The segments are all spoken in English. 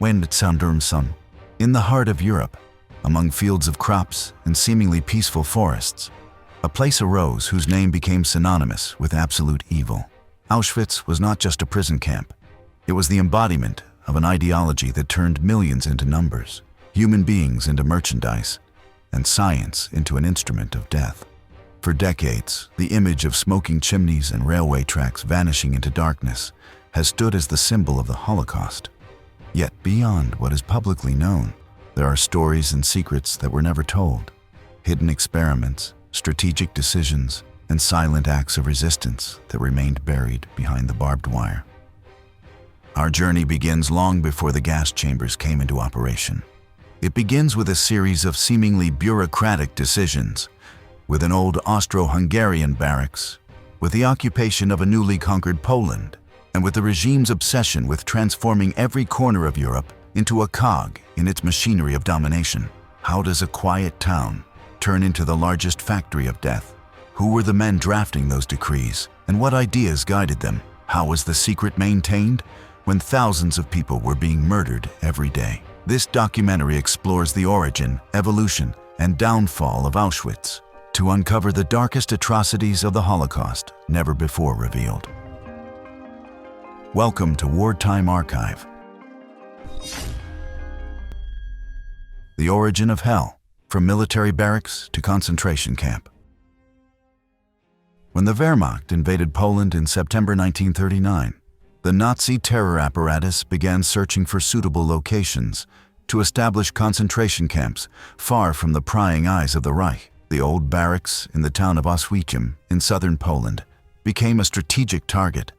Oświęcim, in the heart of Europe, among fields of crops and seemingly peaceful forests, a place arose whose name became synonymous with absolute evil. Auschwitz was not just a prison camp. It was the embodiment of an ideology that turned millions into numbers, human beings into merchandise, and science into an instrument of death. For decades, the image of smoking chimneys and railway tracks vanishing into darkness has stood as the symbol of the Holocaust. Yet beyond what is publicly known, there are stories and secrets that were never told, hidden experiments, strategic decisions, and silent acts of resistance that remained buried behind the barbed wire. Our journey begins long before the gas chambers came into operation. It begins with a series of seemingly bureaucratic decisions, with an old Austro-Hungarian barracks, with the occupation of a newly conquered Poland, and with the regime's obsession with transforming every corner of Europe into a cog in its machinery of domination. How does a quiet town turn into the largest factory of death? Who were the men drafting those decrees, and what ideas guided them? How was the secret maintained when thousands of people were being murdered every day? This documentary explores the origin, evolution, and downfall of Auschwitz to uncover the darkest atrocities of the Holocaust never before revealed. Welcome to Wartime Archive. The origin of hell, from military barracks to concentration camp. When the Wehrmacht invaded Poland in September 1939, the Nazi terror apparatus began searching for suitable locations to establish concentration camps far from the prying eyes of the Reich. The old barracks in the town of Oświęcim in southern Poland became a strategic target.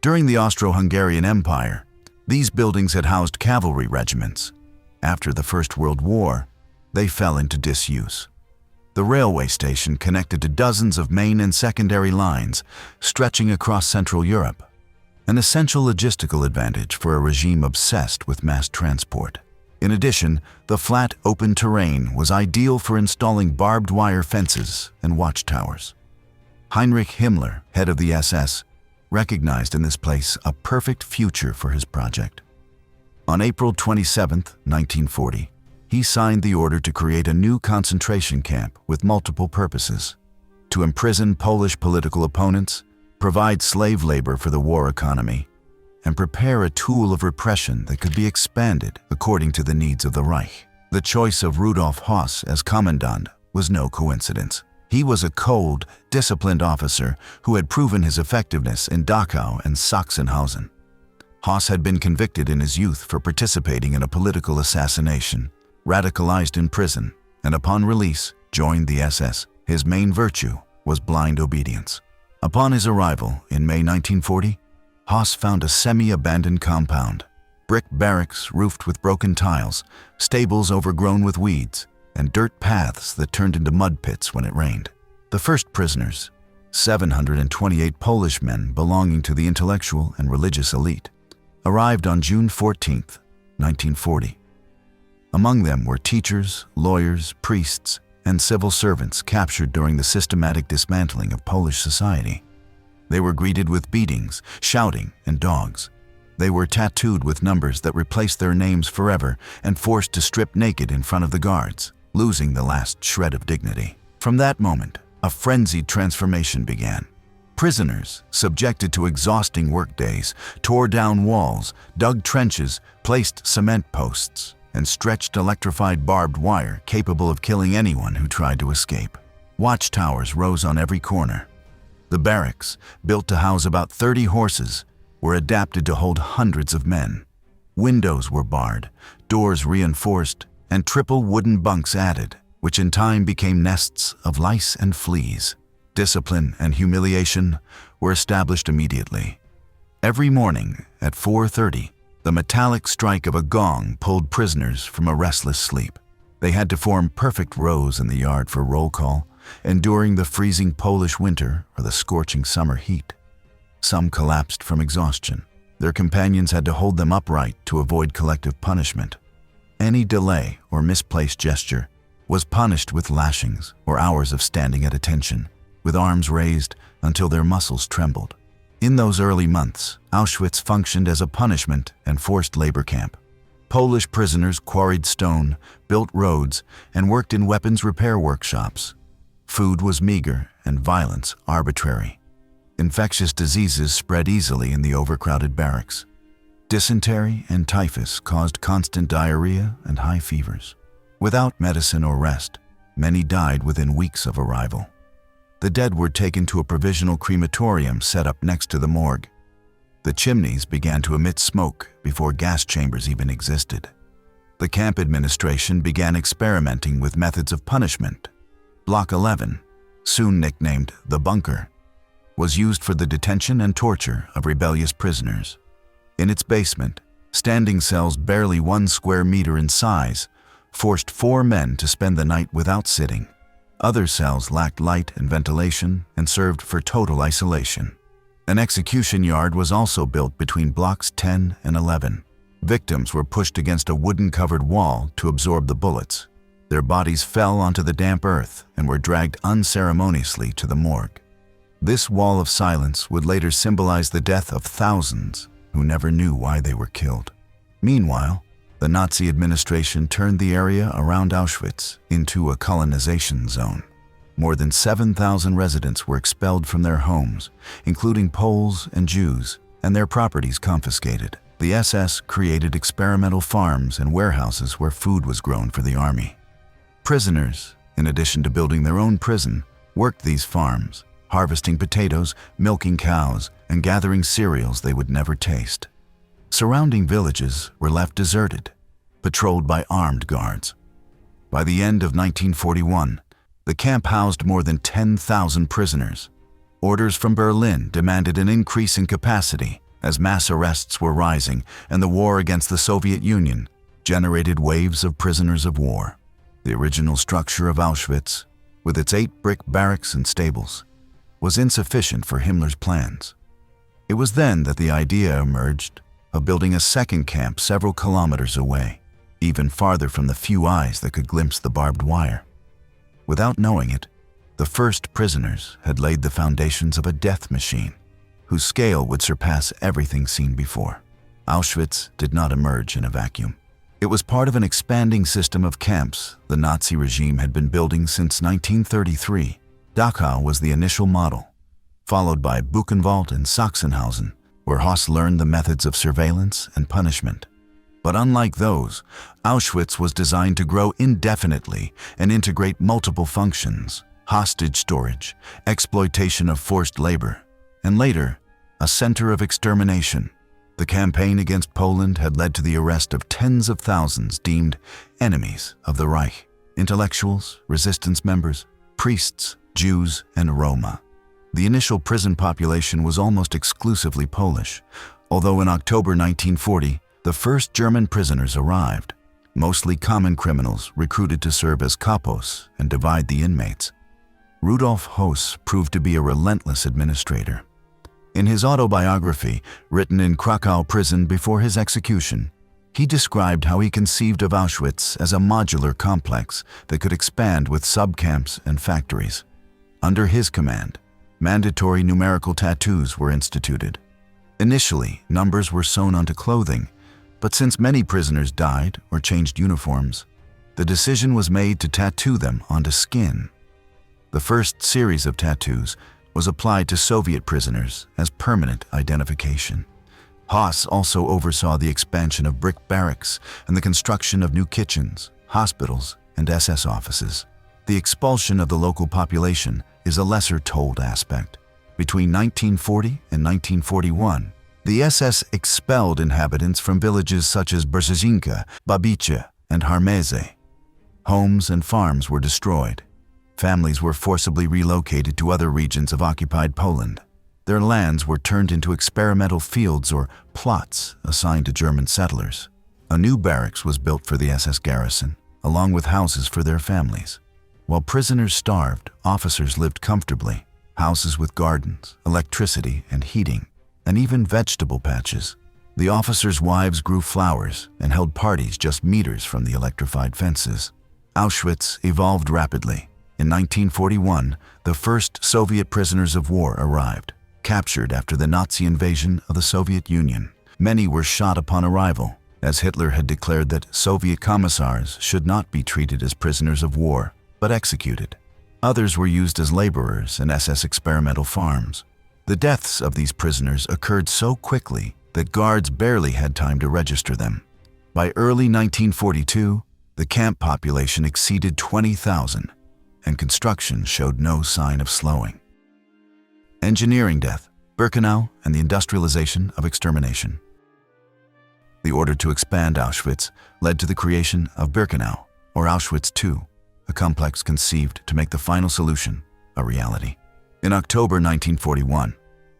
During the Austro-Hungarian Empire, these buildings had housed cavalry regiments. After the First World War, they fell into disuse. The railway station connected to dozens of main and secondary lines stretching across Central Europe, an essential logistical advantage for a regime obsessed with mass transport. In addition, the flat, open terrain was ideal for installing barbed wire fences and watchtowers. Heinrich Himmler, head of the SS, recognized in this place a perfect future for his project. On April 27, 1940, he signed the order to create a new concentration camp with multiple purposes: to imprison Polish political opponents, provide slave labor for the war economy, and prepare a tool of repression that could be expanded according to the needs of the Reich. The choice of Rudolf Höss as commandant was no coincidence. He was a cold, disciplined officer who had proven his effectiveness in Dachau and Sachsenhausen. Höss had been convicted in his youth for participating in a political assassination, radicalized in prison, and upon release, joined the SS. His main virtue was blind obedience. Upon his arrival in May 1940, Höss found a semi-abandoned compound, brick barracks roofed with broken tiles, stables overgrown with weeds, and dirt paths that turned into mud pits when it rained. The first prisoners, 728 Polish men belonging to the intellectual and religious elite, arrived on June 14, 1940. Among them were teachers, lawyers, priests, and civil servants captured during the systematic dismantling of Polish society. They were greeted with beatings, shouting, and dogs. They were tattooed with numbers that replaced their names forever and forced to strip naked in front of the guards, losing the last shred of dignity. From that moment, a frenzied transformation began. Prisoners, subjected to exhausting workdays, tore down walls, dug trenches, placed cement posts, and stretched electrified barbed wire capable of killing anyone who tried to escape. Watchtowers rose on every corner. The barracks, built to house about 30 horses, were adapted to hold hundreds of men. Windows were barred, doors reinforced, and triple wooden bunks added, which in time became nests of lice and fleas. Discipline and humiliation were established immediately. Every morning at 4:30, the metallic strike of a gong pulled prisoners from a restless sleep. They had to form perfect rows in the yard for roll call, enduring the freezing Polish winter or the scorching summer heat. Some collapsed from exhaustion. Their companions had to hold them upright to avoid collective punishment. Any delay or misplaced gesture was punished with lashings or hours of standing at attention, with arms raised until their muscles trembled. In those early months, Auschwitz functioned as a punishment and forced labor camp. Polish prisoners quarried stone, built roads, and worked in weapons repair workshops. Food was meager and violence arbitrary. Infectious diseases spread easily in the overcrowded barracks. Dysentery and typhus caused constant diarrhea and high fevers. Without medicine or rest, many died within weeks of arrival. The dead were taken to a provisional crematorium set up next to the morgue. The chimneys began to emit smoke before gas chambers even existed. The camp administration began experimenting with methods of punishment. Block 11, soon nicknamed the bunker, was used for the detention and torture of rebellious prisoners. In its basement, standing cells barely 1 square meter in size forced 4 men to spend the night without sitting. Other cells lacked light and ventilation and served for total isolation. An execution yard was also built between blocks 10 and 11. Victims were pushed against a wooden-covered wall to absorb the bullets. Their bodies fell onto the damp earth and were dragged unceremoniously to the morgue. This wall of silence would later symbolize the death of thousands who never knew why they were killed. Meanwhile, the Nazi administration turned the area around Auschwitz into a colonization zone. More than 7,000 residents were expelled from their homes, including Poles and Jews, and their properties confiscated. The SS created experimental farms and warehouses where food was grown for the army. Prisoners, in addition to building their own prison, worked these farms, harvesting potatoes, milking cows, and gathering cereals they would never taste. Surrounding villages were left deserted, patrolled by armed guards. By the end of 1941, the camp housed more than 10,000 prisoners. Orders from Berlin demanded an increase in capacity as mass arrests were rising and the war against the Soviet Union generated waves of prisoners of war. The original structure of Auschwitz, with its 8 brick barracks and stables, was insufficient for Himmler's plans. It was then that the idea emerged of building a second camp several kilometers away, even farther from the few eyes that could glimpse the barbed wire. Without knowing it, the first prisoners had laid the foundations of a death machine, whose scale would surpass everything seen before. Auschwitz did not emerge in a vacuum. It was part of an expanding system of camps the Nazi regime had been building since 1933. Dachau was the initial model, followed by Buchenwald and Sachsenhausen, where Höss learned the methods of surveillance and punishment. But unlike those, Auschwitz was designed to grow indefinitely and integrate multiple functions: hostage storage, exploitation of forced labor, and later, a center of extermination. The campaign against Poland had led to the arrest of tens of thousands deemed enemies of the Reich: intellectuals, resistance members, priests, Jews, and Roma. The initial prison population was almost exclusively Polish, although in October 1940, the first German prisoners arrived, mostly common criminals recruited to serve as kapos and divide the inmates. Rudolf Höss proved to be a relentless administrator. In his autobiography, written in Krakow prison before his execution, he described how he conceived of Auschwitz as a modular complex that could expand with subcamps and factories. Under his command, mandatory numerical tattoos were instituted. Initially, numbers were sewn onto clothing, but since many prisoners died or changed uniforms, the decision was made to tattoo them onto skin. The first series of tattoos was applied to Soviet prisoners as permanent identification. Höss also oversaw the expansion of brick barracks and the construction of new kitchens, hospitals, and SS offices. The expulsion of the local population is a lesser-told aspect. Between 1940 and 1941, the SS expelled inhabitants from villages such as Berzezinka, Babice, and Harmeze. Homes and farms were destroyed. Families were forcibly relocated to other regions of occupied Poland. Their lands were turned into experimental fields or plots assigned to German settlers. A new barracks was built for the SS garrison, along with houses for their families. While prisoners starved, officers lived comfortably. Houses with gardens, electricity, and heating, and even vegetable patches. The officers' wives grew flowers and held parties just meters from the electrified fences. Auschwitz evolved rapidly. In 1941, the first Soviet prisoners of war arrived, captured after the Nazi invasion of the Soviet Union. Many were shot upon arrival, as Hitler had declared that Soviet commissars should not be treated as prisoners of war, but executed. Others were used as laborers in SS experimental farms. The deaths of these prisoners occurred so quickly that guards barely had time to register them. By early 1942, the camp population exceeded 20,000, and construction showed no sign of slowing. Engineering death, Birkenau, and the industrialization of extermination. The order to expand Auschwitz led to the creation of Birkenau, or Auschwitz II, a complex conceived to make the final solution a reality. In October 1941,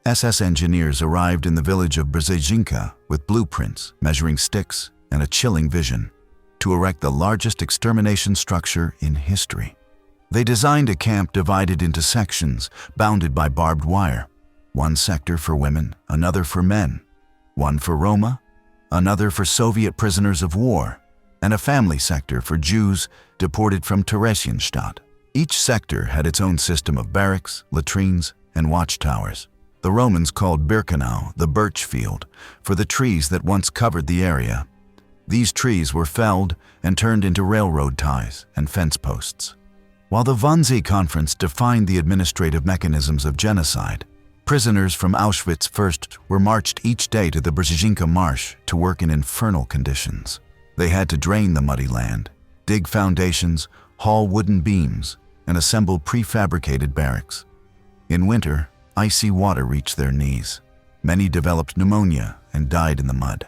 SS engineers arrived in the village of Brzezinka with blueprints, measuring sticks, and a chilling vision to erect the largest extermination structure in history. They designed a camp divided into sections, bounded by barbed wire. One sector for women, another for men, one for Roma, another for Soviet prisoners of war, and a family sector for Jews deported from Theresienstadt. Each sector had its own system of barracks, latrines, and watchtowers. The Romans called Birkenau the birch field for the trees that once covered the area. These trees were felled and turned into railroad ties and fence posts. While the Wannsee Conference defined the administrative mechanisms of genocide, prisoners from Auschwitz first were marched each day to the Brzezinka Marsh to work in infernal conditions. They had to drain the muddy land, dig foundations, haul wooden beams, and assemble prefabricated barracks. In winter, icy water reached their knees. Many developed pneumonia and died in the mud.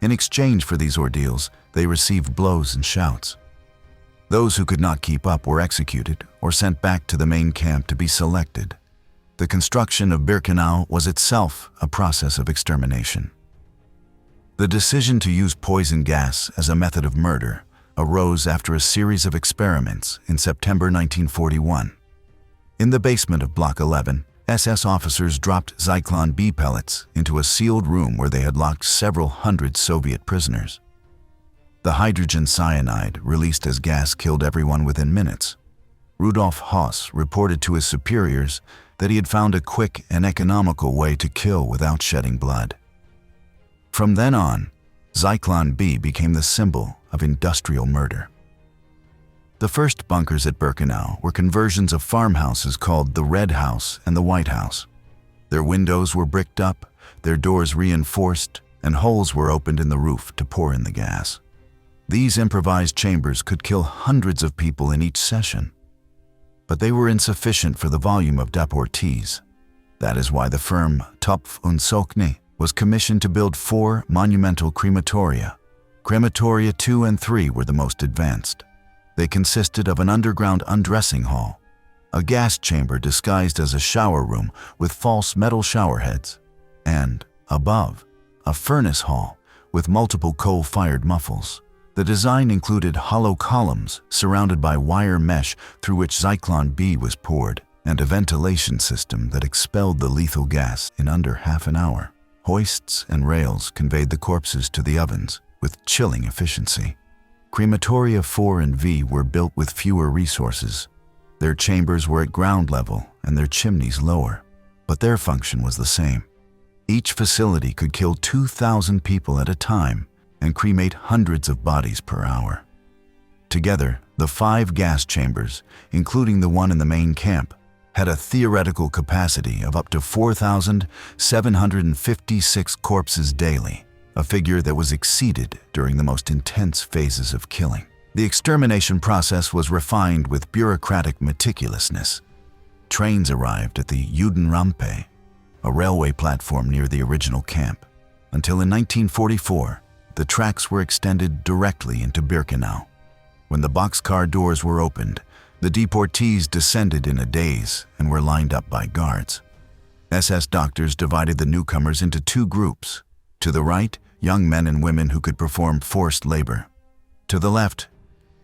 In exchange for these ordeals, they received blows and shouts. Those who could not keep up were executed or sent back to the main camp to be selected. The construction of Birkenau was itself a process of extermination. The decision to use poison gas as a method of murder arose after a series of experiments in September 1941. In the basement of Block 11, SS officers dropped Zyklon B pellets into a sealed room where they had locked several hundred Soviet prisoners. The hydrogen cyanide released as gas killed everyone within minutes. Rudolf Höss reported to his superiors that he had found a quick and economical way to kill without shedding blood. From then on, Zyklon B became the symbol of industrial murder. The first bunkers at Birkenau were conversions of farmhouses called the Red House and the White House. Their windows were bricked up, their doors reinforced, and holes were opened in the roof to pour in the gas. These improvised chambers could kill hundreds of people in each session. But they were insufficient for the volume of deportees. That is why the firm Topf und Sokne was commissioned to build 4 monumental crematoria. Crematoria 2 and 3 were the most advanced. They consisted of an underground undressing hall, a gas chamber disguised as a shower room with false metal shower heads, and, above, a furnace hall with multiple coal-fired muffles. The design included hollow columns surrounded by wire mesh through which Zyklon B was poured, and a ventilation system that expelled the lethal gas in under half an hour. Hoists and rails conveyed the corpses to the ovens with chilling efficiency. Crematoria 4 and V were built with fewer resources. Their chambers were at ground level and their chimneys lower, but their function was the same. Each facility could kill 2,000 people at a time and cremate hundreds of bodies per hour. Together, the 5 gas chambers, including the one in the main camp, had a theoretical capacity of up to 4,756 corpses daily, a figure that was exceeded during the most intense phases of killing. The extermination process was refined with bureaucratic meticulousness. Trains arrived at the Judenrampe, a railway platform near the original camp, until in 1944, the tracks were extended directly into Birkenau. When the boxcar doors were opened, the deportees descended in a daze and were lined up by guards. SS doctors divided the newcomers into 2 groups. To the right, young men and women who could perform forced labor. To the left,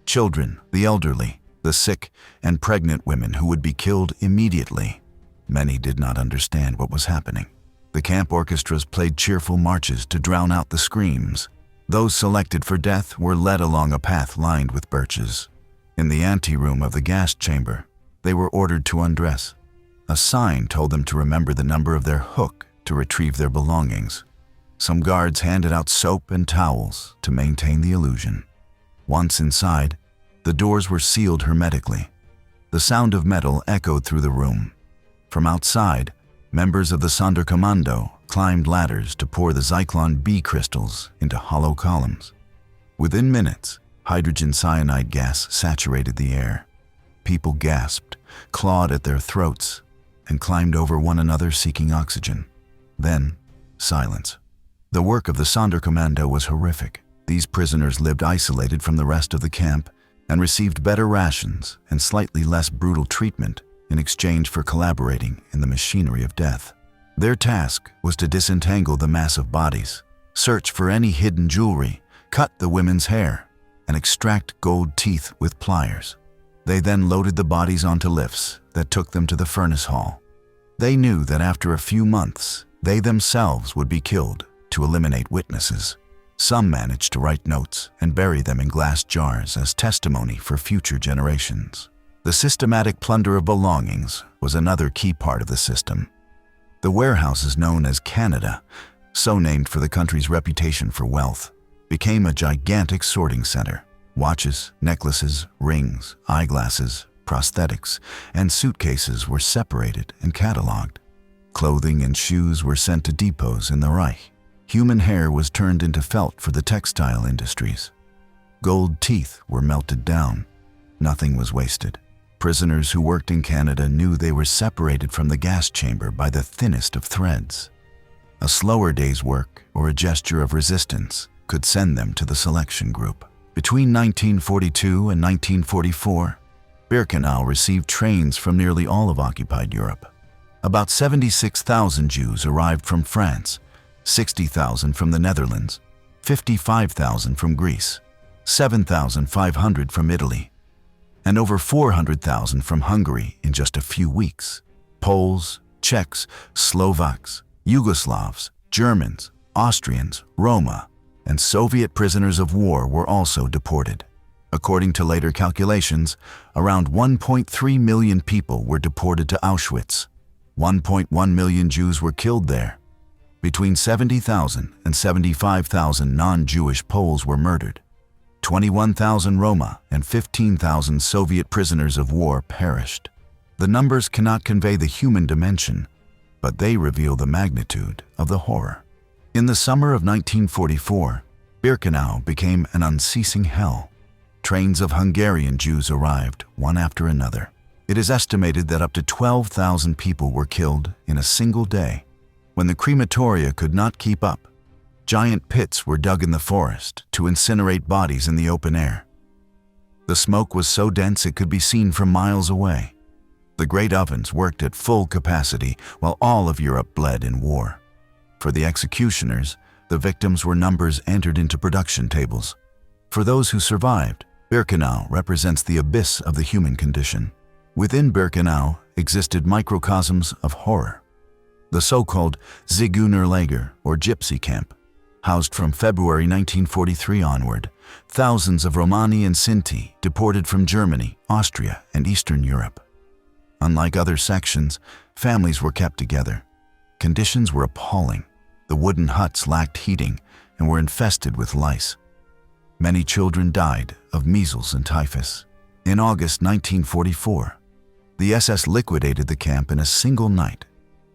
children, the elderly, the sick, and pregnant women who would be killed immediately. Many did not understand what was happening. The camp orchestras played cheerful marches to drown out the screams. Those selected for death were led along a path lined with birches. In the anteroom of the gas chamber, they were ordered to undress. A sign told them to remember the number of their hook to retrieve their belongings. Some guards handed out soap and towels to maintain the illusion. Once inside, the doors were sealed hermetically. The sound of metal echoed through the room. From outside, members of the Sonderkommando climbed ladders to pour the Zyklon B crystals into hollow columns. Within minutes, hydrogen cyanide gas saturated the air. People gasped, clawed at their throats, and climbed over one another seeking oxygen. Then, silence. The work of the Sonderkommando was horrific. These prisoners lived isolated from the rest of the camp and received better rations and slightly less brutal treatment in exchange for collaborating in the machinery of death. Their task was to disentangle the massive bodies, search for any hidden jewelry, cut the women's hair, and extract gold teeth with pliers. They then loaded the bodies onto lifts that took them to the furnace hall. They knew that after a few months, they themselves would be killed to eliminate witnesses. Some managed to write notes and bury them in glass jars as testimony for future generations. The systematic plunder of belongings was another key part of the system. The warehouses known as Canada, so named for the country's reputation for wealth, became a gigantic sorting center. Watches, necklaces, rings, eyeglasses, prosthetics, and suitcases were separated and cataloged. Clothing and shoes were sent to depots in the Reich. Human hair was turned into felt for the textile industries. Gold teeth were melted down. Nothing was wasted. Prisoners who worked in Canada knew they were separated from the gas chamber by the thinnest of threads. A slower day's work or a gesture of resistance could send them to the selection group. Between 1942 and 1944, Birkenau received trains from nearly all of occupied Europe. About 76,000 Jews arrived from France, 60,000 from the Netherlands, 55,000 from Greece, 7,500 from Italy, and over 400,000 from Hungary in just a few weeks. Poles, Czechs, Slovaks, Yugoslavs, Germans, Austrians, Roma, and Soviet prisoners of war were also deported. According to later calculations, around 1.3 million people were deported to Auschwitz. 1.1 million Jews were killed there. Between 70,000 and 75,000 non-Jewish Poles were murdered. 21,000 Roma and 15,000 Soviet prisoners of war perished. The numbers cannot convey the human dimension, but they reveal the magnitude of the horror. In the summer of 1944, Birkenau became an unceasing hell. Trains of Hungarian Jews arrived, one after another. It is estimated that up to 12,000 people were killed in a single day. When the crematoria could not keep up, giant pits were dug in the forest to incinerate bodies in the open air. The smoke was so dense it could be seen from miles away. The great ovens worked at full capacity while all of Europe bled in war. For the executioners, the victims were numbers entered into production tables. For those who survived, Birkenau represents the abyss of the human condition. Within Birkenau existed microcosms of horror. The so-called Zigeunerlager, or Gypsy Camp, housed from February 1943 onward thousands of Romani and Sinti deported from Germany, Austria, and Eastern Europe. Unlike other sections, families were kept together. Conditions were appalling. The wooden huts lacked heating and were infested with lice. Many children died of measles and typhus. In August 1944, the SS liquidated the camp in a single night.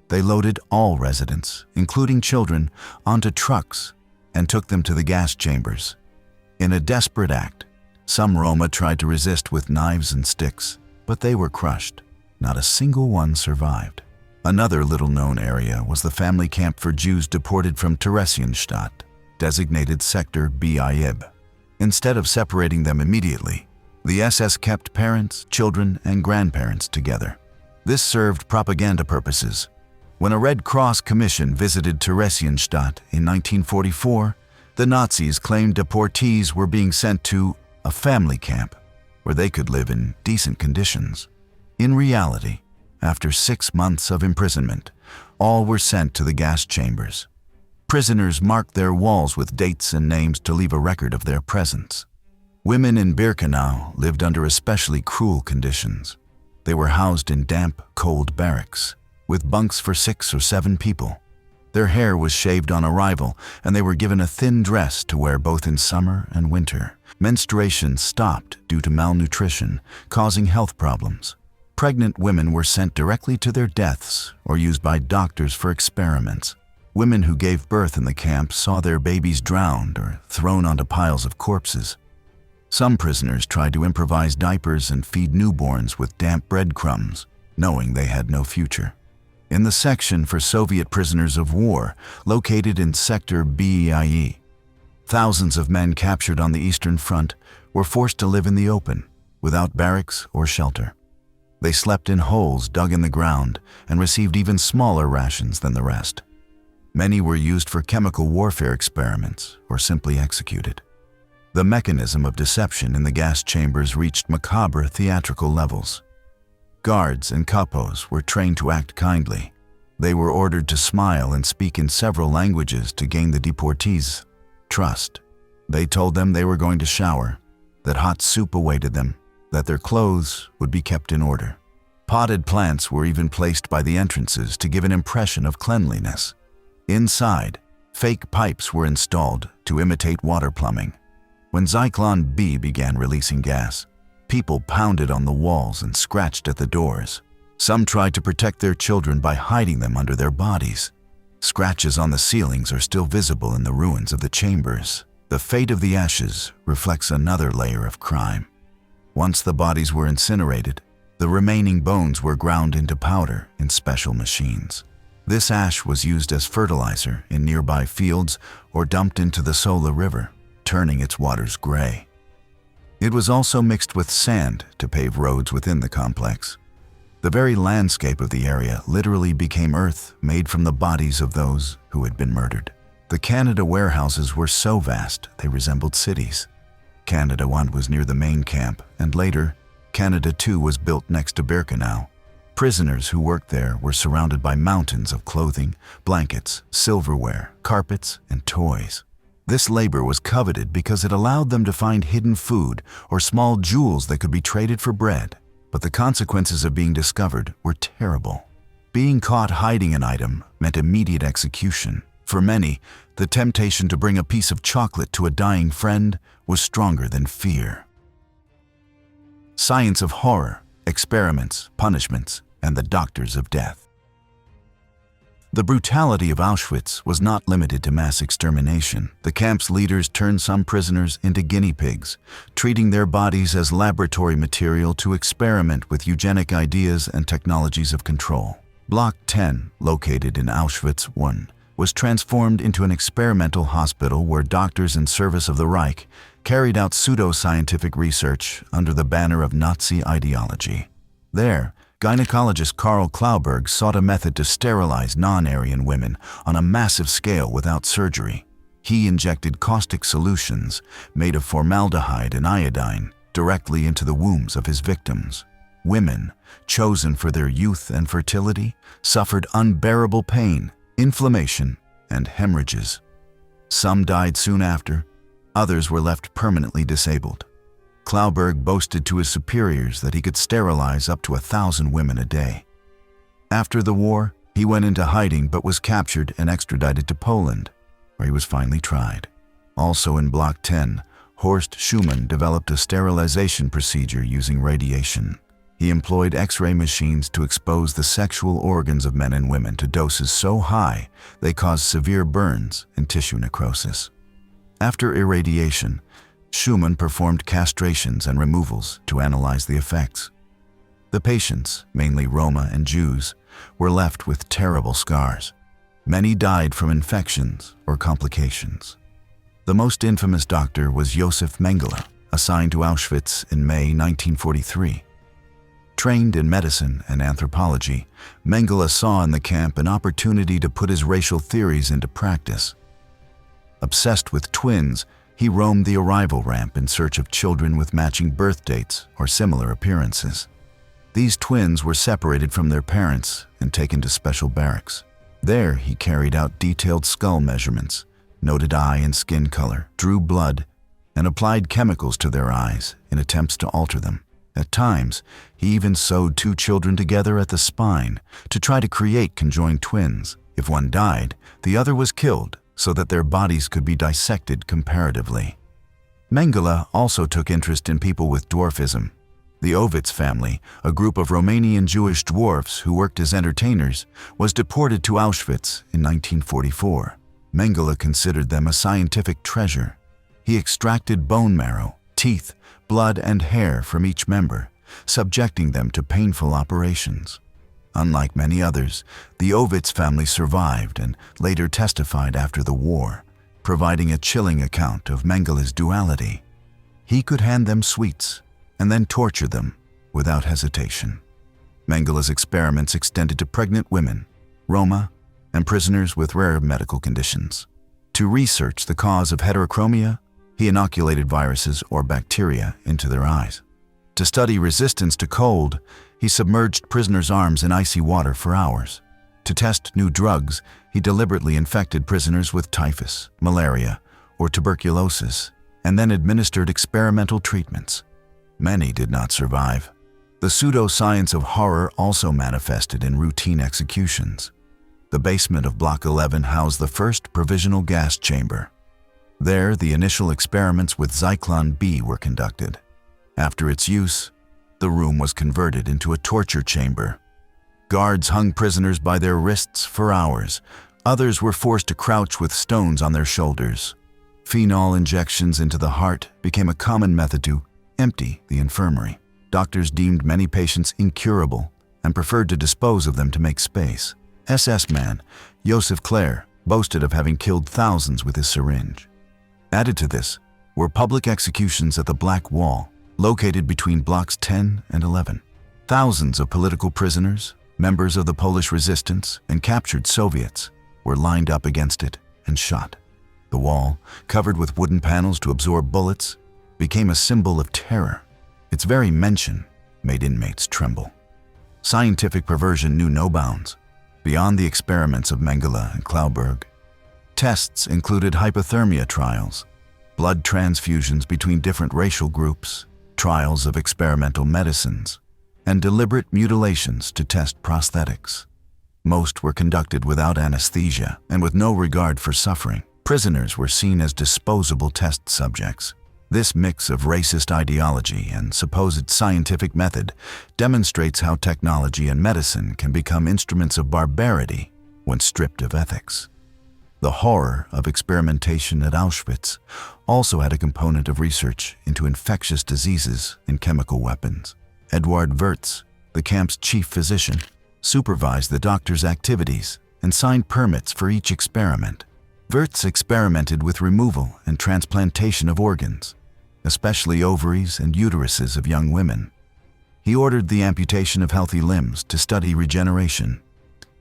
They loaded all residents, including children, onto trucks and took them to the gas chambers. In a desperate act, some Roma tried to resist with knives and sticks, but they were crushed. Not a single one survived. Another little-known area was the family camp for Jews deported from Theresienstadt, designated Sector BIB. Instead of separating them immediately, the SS kept parents, children, and grandparents together. This served propaganda purposes. When a Red Cross commission visited Theresienstadt in 1944, the Nazis claimed deportees were being sent to a family camp where they could live in decent conditions. In reality, after 6 months of imprisonment, all were sent to the gas chambers. Prisoners marked their walls with dates and names to leave a record of their presence. Women in Birkenau lived under especially cruel conditions. They were housed in damp, cold barracks, with bunks for 6 or 7 people. Their hair was shaved on arrival, and they were given a thin dress to wear both in summer and winter. Menstruation stopped due to malnutrition, causing health problems. Pregnant women were sent directly to their deaths or used by doctors for experiments. Women who gave birth in the camp saw their babies drowned or thrown onto piles of corpses. Some prisoners tried to improvise diapers and feed newborns with damp breadcrumbs, knowing they had no future. In the section for Soviet prisoners of war, located in Sector BEIE, thousands of men captured on the Eastern Front were forced to live in the open, without barracks or shelter. They slept in holes dug in the ground and received even smaller rations than the rest. Many were used for chemical warfare experiments or simply executed. The mechanism of deception in the gas chambers reached macabre theatrical levels. Guards and capos were trained to act kindly. They were ordered to smile and speak in several languages to gain the deportees' trust. They told them they were going to shower, that hot soup awaited them, that their clothes would be kept in order. Potted plants were even placed by the entrances to give an impression of cleanliness. Inside, fake pipes were installed to imitate water plumbing. When Zyklon B began releasing gas, people pounded on the walls and scratched at the doors. Some tried to protect their children by hiding them under their bodies. Scratches on the ceilings are still visible in the ruins of the chambers. The fate of the ashes reflects another layer of crime. Once the bodies were incinerated, the remaining bones were ground into powder in special machines. This ash was used as fertilizer in nearby fields or dumped into the Sola River, turning its waters gray. It was also mixed with sand to pave roads within the complex. The very landscape of the area literally became earth made from the bodies of those who had been murdered. The Canada warehouses were so vast they resembled cities. Canada 1 was near the main camp, and later, Canada 2 was built next to Birkenau. Prisoners who worked there were surrounded by mountains of clothing, blankets, silverware, carpets, and toys. This labor was coveted because it allowed them to find hidden food or small jewels that could be traded for bread. But the consequences of being discovered were terrible. Being caught hiding an item meant immediate execution. For many, the temptation to bring a piece of chocolate to a dying friend was stronger than fear. Science of horror, experiments, punishments, and the doctors of death. The brutality of Auschwitz was not limited to mass extermination. The camp's leaders turned some prisoners into guinea pigs, treating their bodies as laboratory material to experiment with eugenic ideas and technologies of control. Block 10, located in Auschwitz I, was transformed into an experimental hospital where doctors in service of the Reich carried out pseudo-scientific research under the banner of Nazi ideology. There, gynecologist Karl Klauberg sought a method to sterilize non-Aryan women on a massive scale without surgery. He injected caustic solutions made of formaldehyde and iodine directly into the wombs of his victims. Women, chosen for their youth and fertility, suffered unbearable pain, inflammation, and hemorrhages. Some died soon after, others were left permanently disabled. Klauberg boasted to his superiors that he could sterilize up to 1,000 women a day. After the war, he went into hiding but was captured and extradited to Poland, where he was finally tried. Also in Block 10, Horst Schumann developed a sterilization procedure using radiation. He employed X-ray machines to expose the sexual organs of men and women to doses so high they caused severe burns and tissue necrosis. After irradiation, Schumann performed castrations and removals to analyze the effects. The patients, mainly Roma and Jews, were left with terrible scars. Many died from infections or complications. The most infamous doctor was Josef Mengele, assigned to Auschwitz in May 1943. Trained in medicine and anthropology, Mengele saw in the camp an opportunity to put his racial theories into practice. Obsessed with twins, he roamed the arrival ramp in search of children with matching birth dates or similar appearances. These twins were separated from their parents and taken to special barracks. There, he carried out detailed skull measurements, noted eye and skin color, drew blood, and applied chemicals to their eyes in attempts to alter them. At times, he even sewed two children together at the spine to try to create conjoined twins. If one died, the other was killed so that their bodies could be dissected comparatively. Mengele also took interest in people with dwarfism. The Oświęcim family, a group of Romanian Jewish dwarfs who worked as entertainers, was deported to Auschwitz in 1944. Mengele considered them a scientific treasure. He extracted bone marrow, teeth, blood, and hair from each member, subjecting them to painful operations. Unlike many others, the Oświęcim family survived and later testified after the war, providing a chilling account of Mengele's duality. He could hand them sweets and then torture them without hesitation. Mengele's experiments extended to pregnant women, Roma, and prisoners with rare medical conditions. To research the cause of heterochromia, he inoculated viruses or bacteria into their eyes. To study resistance to cold, he submerged prisoners' arms in icy water for hours. To test new drugs, he deliberately infected prisoners with typhus, malaria, or tuberculosis, and then administered experimental treatments. Many did not survive. The pseudo-science of horror also manifested in routine executions. The basement of Block 11 housed the first provisional gas chamber. There, the initial experiments with Zyklon B were conducted. After its use, the room was converted into a torture chamber. Guards hung prisoners by their wrists for hours. Others were forced to crouch with stones on their shoulders. Phenol injections into the heart became a common method to empty the infirmary. Doctors deemed many patients incurable and preferred to dispose of them to make space. SS man Josef Clare boasted of having killed thousands with his syringe. Added to this were public executions at the Black Wall, located between blocks 10 and 11. Thousands of political prisoners, members of the Polish resistance, and captured Soviets were lined up against it and shot. The wall, covered with wooden panels to absorb bullets, became a symbol of terror. Its very mention made inmates tremble. Scientific perversion knew no bounds. Beyond the experiments of Mengele and Klauberg, tests included hypothermia trials, blood transfusions between different racial groups, trials of experimental medicines, and deliberate mutilations to test prosthetics. Most were conducted without anesthesia and with no regard for suffering. Prisoners were seen as disposable test subjects. This mix of racist ideology and supposed scientific method demonstrates how technology and medicine can become instruments of barbarity when stripped of ethics. The horror of experimentation at Auschwitz also had a component of research into infectious diseases and chemical weapons. Eduard Wirtz, the camp's chief physician, supervised the doctors' activities and signed permits for each experiment. Wirtz experimented with removal and transplantation of organs, especially ovaries and uteruses of young women. He ordered the amputation of healthy limbs to study regeneration.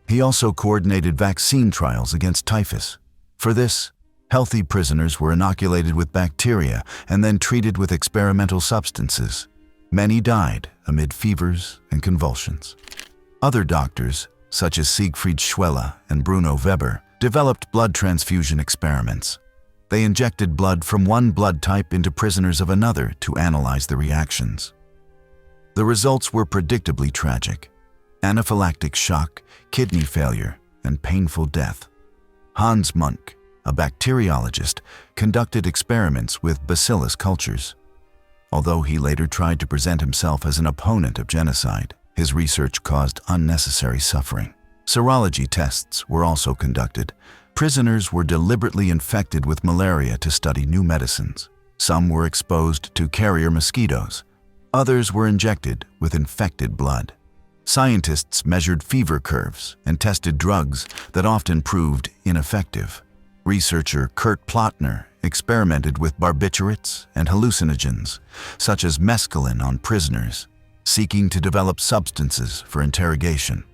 He also coordinated vaccine trials against typhus. For this, healthy prisoners were inoculated with bacteria and then treated with experimental substances. Many died amid fevers and convulsions. Other doctors, such as Siegfried Schwelle and Bruno Weber, developed blood transfusion experiments. They injected blood from one blood type into prisoners of another to analyze the reactions. The results were predictably tragic: anaphylactic shock, kidney failure, and painful death. Hans Munk, a bacteriologist, conducted experiments with bacillus cultures. Although he later tried to present himself as an opponent of genocide, his research caused unnecessary suffering. Serology tests were also conducted. Prisoners were deliberately infected with malaria to study new medicines. Some were exposed to carrier mosquitoes. Others were injected with infected blood. Scientists measured fever curves and tested drugs that often proved ineffective. Researcher Kurt Plotner experimented with barbiturates and hallucinogens, such as mescaline, on prisoners, seeking to develop substances for interrogation.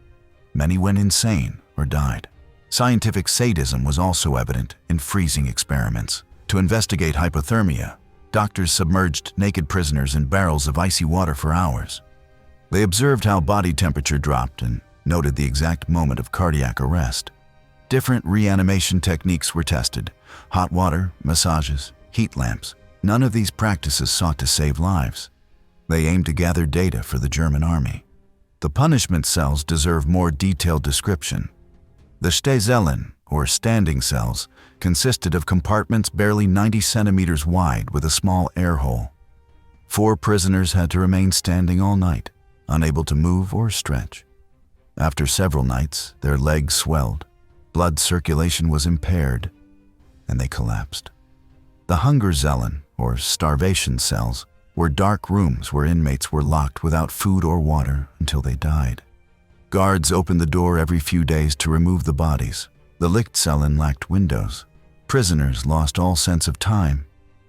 Many went insane or died. Scientific sadism was also evident in freezing experiments. To investigate hypothermia, doctors submerged naked prisoners in barrels of icy water for hours. They observed how body temperature dropped and noted the exact moment of cardiac arrest. Different reanimation techniques were tested: hot water, massages, heat lamps. None of these practices sought to save lives. They aimed to gather data for the German army. The punishment cells deserve more detailed description. The Stehzellen, or standing cells, consisted of compartments barely 90 centimeters wide with a small air hole. 4 prisoners had to remain standing all night, unable to move or stretch. After several nights, their legs swelled, blood circulation was impaired, and they collapsed. The Hungerzellen, or starvation cells, were dark rooms where inmates were locked without food or water until they died. Guards opened the door every few days to remove the bodies. The Lichtzellen lacked windows. Prisoners lost all sense of time.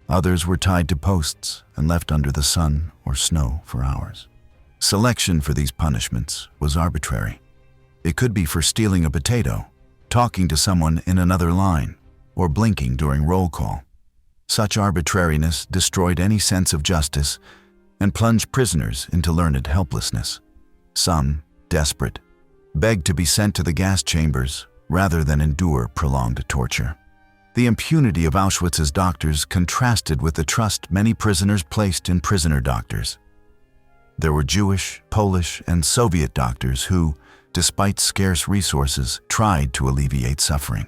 Others were tied to posts and left under the sun or snow for hours. Selection for these punishments was arbitrary. It could be for stealing a potato, talking to someone in another line, or blinking during roll call. Such arbitrariness destroyed any sense of justice and plunged prisoners into learned helplessness. Some, desperate, begged to be sent to the gas chambers rather than endure prolonged torture. The impunity of Auschwitz's doctors contrasted with the trust many prisoners placed in prisoner doctors. There were Jewish, Polish, and Soviet doctors who, despite scarce resources, tried to alleviate suffering.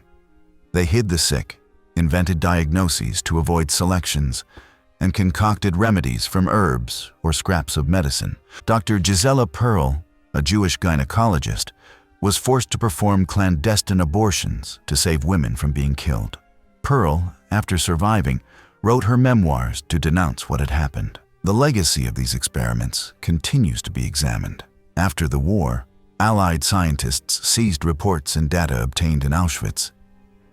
They hid the sick, invented diagnoses to avoid selections, and concocted remedies from herbs or scraps of medicine. Dr. Gisela Perl, a Jewish gynecologist, was forced to perform clandestine abortions to save women from being killed. Perl, after surviving, wrote her memoirs to denounce what had happened. The legacy of these experiments continues to be examined. After the war, Allied scientists seized reports and data obtained in Auschwitz.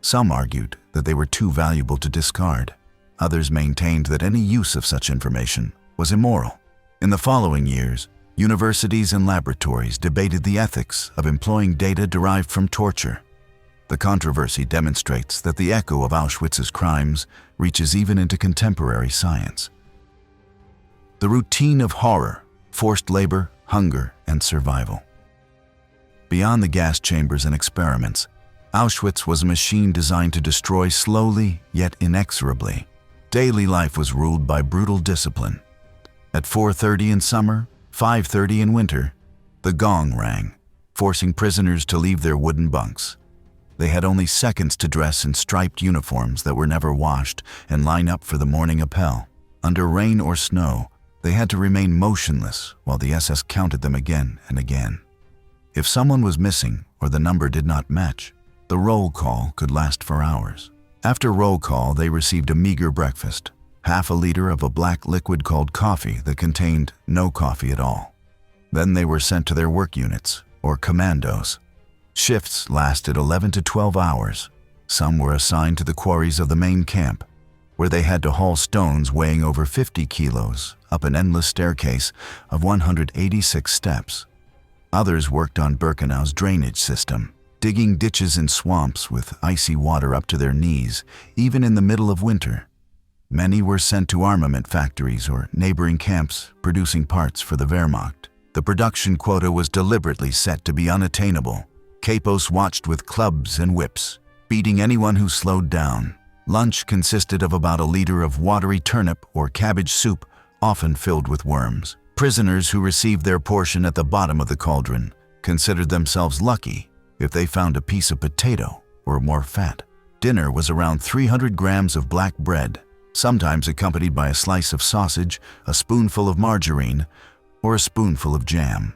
Some argued that they were too valuable to discard. Others maintained that any use of such information was immoral. In the following years, universities and laboratories debated the ethics of employing data derived from torture. The controversy demonstrates that the echo of Auschwitz's crimes reaches even into contemporary science. The routine of horror, forced labor, hunger, and survival. Beyond the gas chambers and experiments, Auschwitz was a machine designed to destroy slowly yet inexorably. Daily life was ruled by brutal discipline. At 4:30 in summer, 5:30 in winter, the gong rang, forcing prisoners to leave their wooden bunks. They had only seconds to dress in striped uniforms that were never washed and line up for the morning appel. Under rain or snow, they had to remain motionless while the SS counted them again and again. If someone was missing or the number did not match, the roll call could last for hours. After roll call, they received a meager breakfast, half a liter of a black liquid called coffee that contained no coffee at all. Then they were sent to their work units, or commandos. Shifts lasted 11 to 12 hours. Some were assigned to the quarries of the main camp, where they had to haul stones weighing over 50 kilos up an endless staircase of 186 steps. Others worked on Birkenau's drainage system, digging ditches in swamps with icy water up to their knees, even in the middle of winter. Many were sent to armament factories or neighboring camps producing parts for the Wehrmacht. The production quota was deliberately set to be unattainable. Capos watched with clubs and whips, beating anyone who slowed down. Lunch consisted of about a liter of watery turnip or cabbage soup, often filled with worms. Prisoners who received their portion at the bottom of the cauldron considered themselves lucky if they found a piece of potato or more fat. Dinner was around 300 grams of black bread, sometimes accompanied by a slice of sausage, a spoonful of margarine, or a spoonful of jam.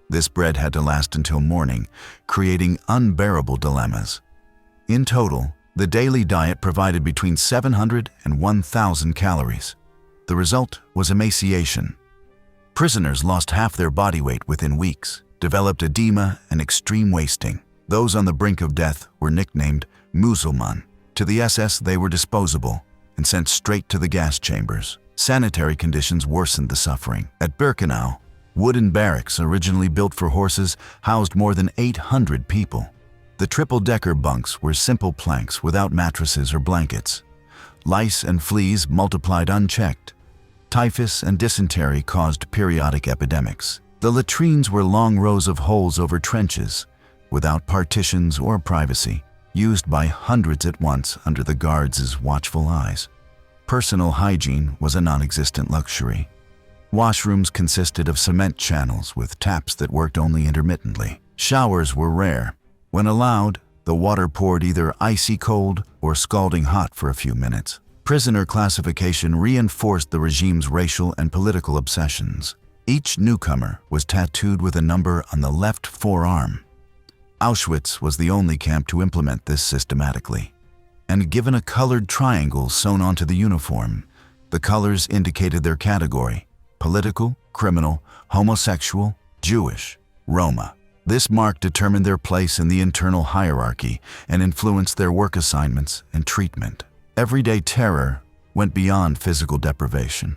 This bread had to last until morning, creating unbearable dilemmas. In total, the daily diet provided between 700 and 1,000 calories. The result was emaciation. Prisoners lost half their body weight within weeks, developed edema and extreme wasting. Those on the brink of death were nicknamed Muselmann. To the SS, they were disposable and sent straight to the gas chambers. Sanitary conditions worsened the suffering. At Birkenau, wooden barracks originally built for horses housed more than 800 people. The triple-decker bunks were simple planks without mattresses or blankets. Lice and fleas multiplied unchecked. Typhus and dysentery caused periodic epidemics. The latrines were long rows of holes over trenches, without partitions or privacy, used by hundreds at once under the guards' watchful eyes. Personal hygiene was a non-existent luxury. Washrooms consisted of cement channels with taps that worked only intermittently. Showers were rare. When allowed, the water poured either icy cold or scalding hot for a few minutes. Prisoner classification reinforced the regime's racial and political obsessions. Each newcomer was tattooed with a number on the left forearm. Auschwitz was the only camp to implement this systematically. And given a colored triangle sewn onto the uniform, the colors indicated their category: political, criminal, homosexual, Jewish, Roma. This mark determined their place in the internal hierarchy and influenced their work assignments and treatment. Everyday terror went beyond physical deprivation.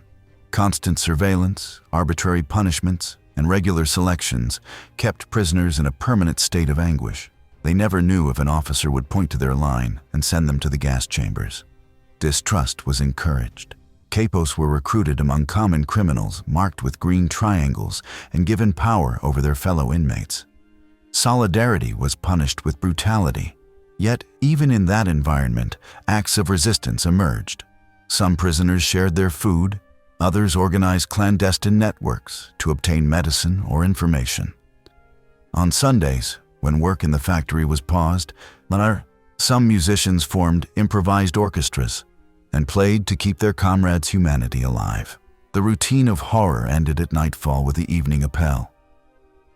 Constant surveillance, arbitrary punishments, and regular selections kept prisoners in a permanent state of anguish. They never knew if an officer would point to their line and send them to the gas chambers. Distrust was encouraged. Capos were recruited among common criminals marked with green triangles and given power over their fellow inmates. Solidarity was punished with brutality. Yet, even in that environment, acts of resistance emerged. Some prisoners shared their food, others organized clandestine networks to obtain medicine or information. On Sundays, when work in the factory was paused, some musicians formed improvised orchestras and played to keep their comrades' humanity alive. The routine of horror ended at nightfall with the evening appel.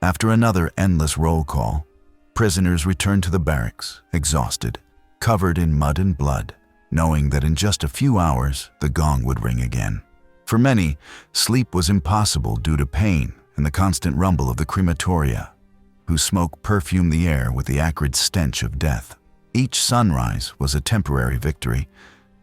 After another endless roll call, prisoners returned to the barracks, exhausted, covered in mud and blood, knowing that in just a few hours the gong would ring again. For many, sleep was impossible due to pain and the constant rumble of the crematoria, whose smoke perfumed the air with the acrid stench of death. Each sunrise was a temporary victory,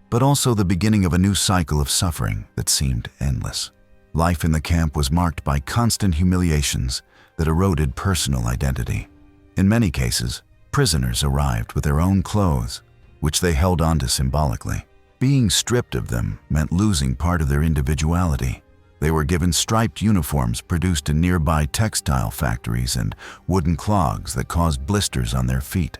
but also the beginning of a new cycle of suffering that seemed endless. Life in the camp was marked by constant humiliations that eroded personal identity. In many cases, prisoners arrived with their own clothes, which they held onto symbolically. Being stripped of them meant losing part of their individuality. They were given striped uniforms produced in nearby textile factories and wooden clogs that caused blisters on their feet.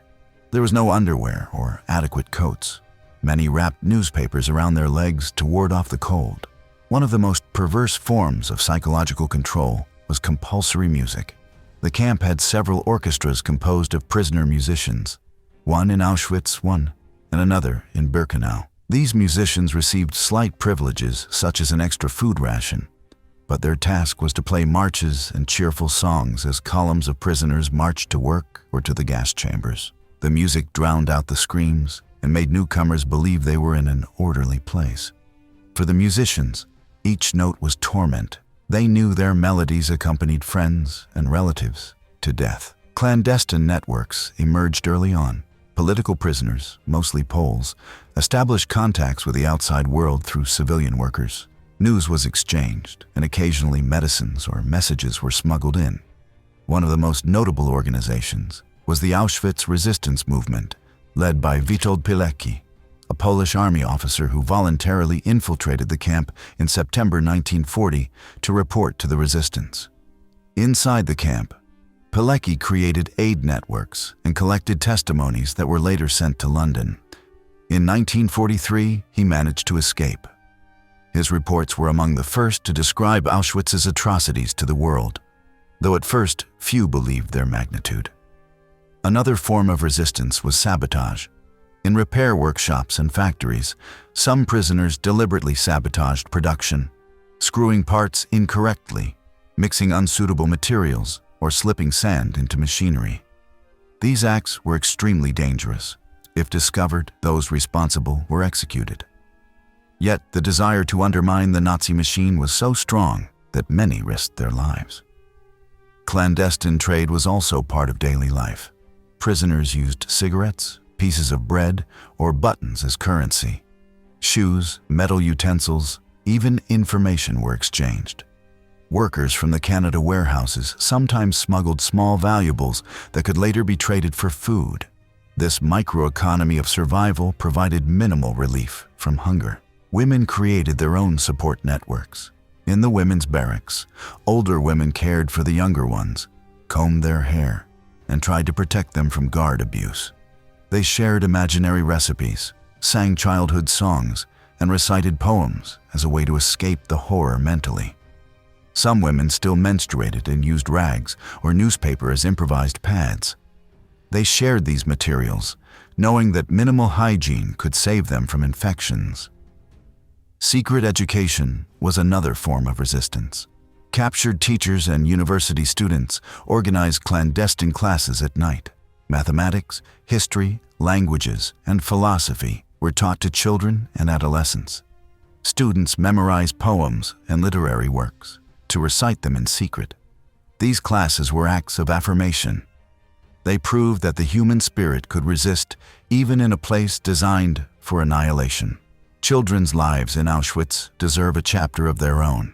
There was no underwear or adequate coats. Many wrapped newspapers around their legs to ward off the cold. One of the most perverse forms of psychological control was compulsory music. The camp had several orchestras composed of prisoner musicians, one in Auschwitz and another in Birkenau. These musicians received slight privileges such as an extra food ration, but their task was to play marches and cheerful songs as columns of prisoners marched to work or to the gas chambers. The music drowned out the screams and made newcomers believe they were in an orderly place. For the musicians, each note was torment. They knew their melodies accompanied friends and relatives to death. Clandestine networks emerged early on. Political prisoners, mostly Poles, established contacts with the outside world through civilian workers. News was exchanged, and occasionally medicines or messages were smuggled in. One of the most notable organizations was the Auschwitz resistance movement, led by Witold Pilecki, a Polish army officer who voluntarily infiltrated the camp in September 1940 to report to the resistance. Inside the camp, Pilecki created aid networks and collected testimonies that were later sent to London. In 1943, he managed to escape. His reports were among the first to describe Auschwitz's atrocities to the world, though at first few believed their magnitude. Another form of resistance was sabotage. In repair workshops and factories, some prisoners deliberately sabotaged production, screwing parts incorrectly, mixing unsuitable materials, or slipping sand into machinery. These acts were extremely dangerous. If discovered, those responsible were executed. Yet the desire to undermine the Nazi machine was so strong that many risked their lives. Clandestine trade was also part of daily life. Prisoners used cigarettes, pieces of bread, or buttons as currency. Shoes, metal utensils, even information were exchanged. Workers from the Canada warehouses sometimes smuggled small valuables that could later be traded for food. This microeconomy of survival provided minimal relief from hunger. Women created their own support networks. In the women's barracks, older women cared for the younger ones, combed their hair, and tried to protect them from guard abuse. They shared imaginary recipes, sang childhood songs, and recited poems as a way to escape the horror mentally. Some women still menstruated and used rags or newspaper as improvised pads. They shared these materials, knowing that minimal hygiene could save them from infections. Secret education was another form of resistance. Captured teachers and university students organized clandestine classes at night. Mathematics, history, languages, and philosophy were taught to children and adolescents. Students memorized poems and literary works to recite them in secret. These classes were acts of affirmation. They proved that the human spirit could resist even in a place designed for annihilation. Children's lives in Auschwitz deserve a chapter of their own.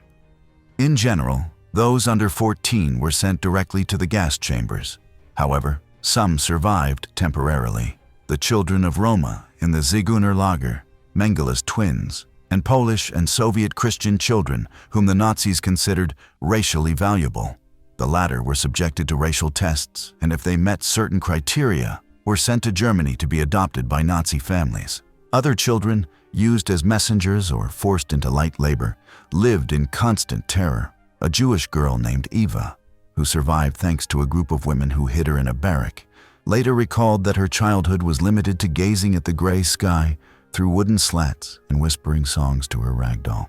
In general, those under 14 were sent directly to the gas chambers. However, some survived temporarily. The children of Roma in the Ziguner Lager, Mengele's twins, and Polish and Soviet Christian children whom the Nazis considered racially valuable. The latter were subjected to racial tests, and if they met certain criteria, were sent to Germany to be adopted by Nazi families. Other children, used as messengers or forced into light labor, lived in constant terror. A Jewish girl named Eva, who survived thanks to a group of women who hid her in a barrack, later recalled that her childhood was limited to gazing at the gray sky through wooden slats and whispering songs to her ragdoll.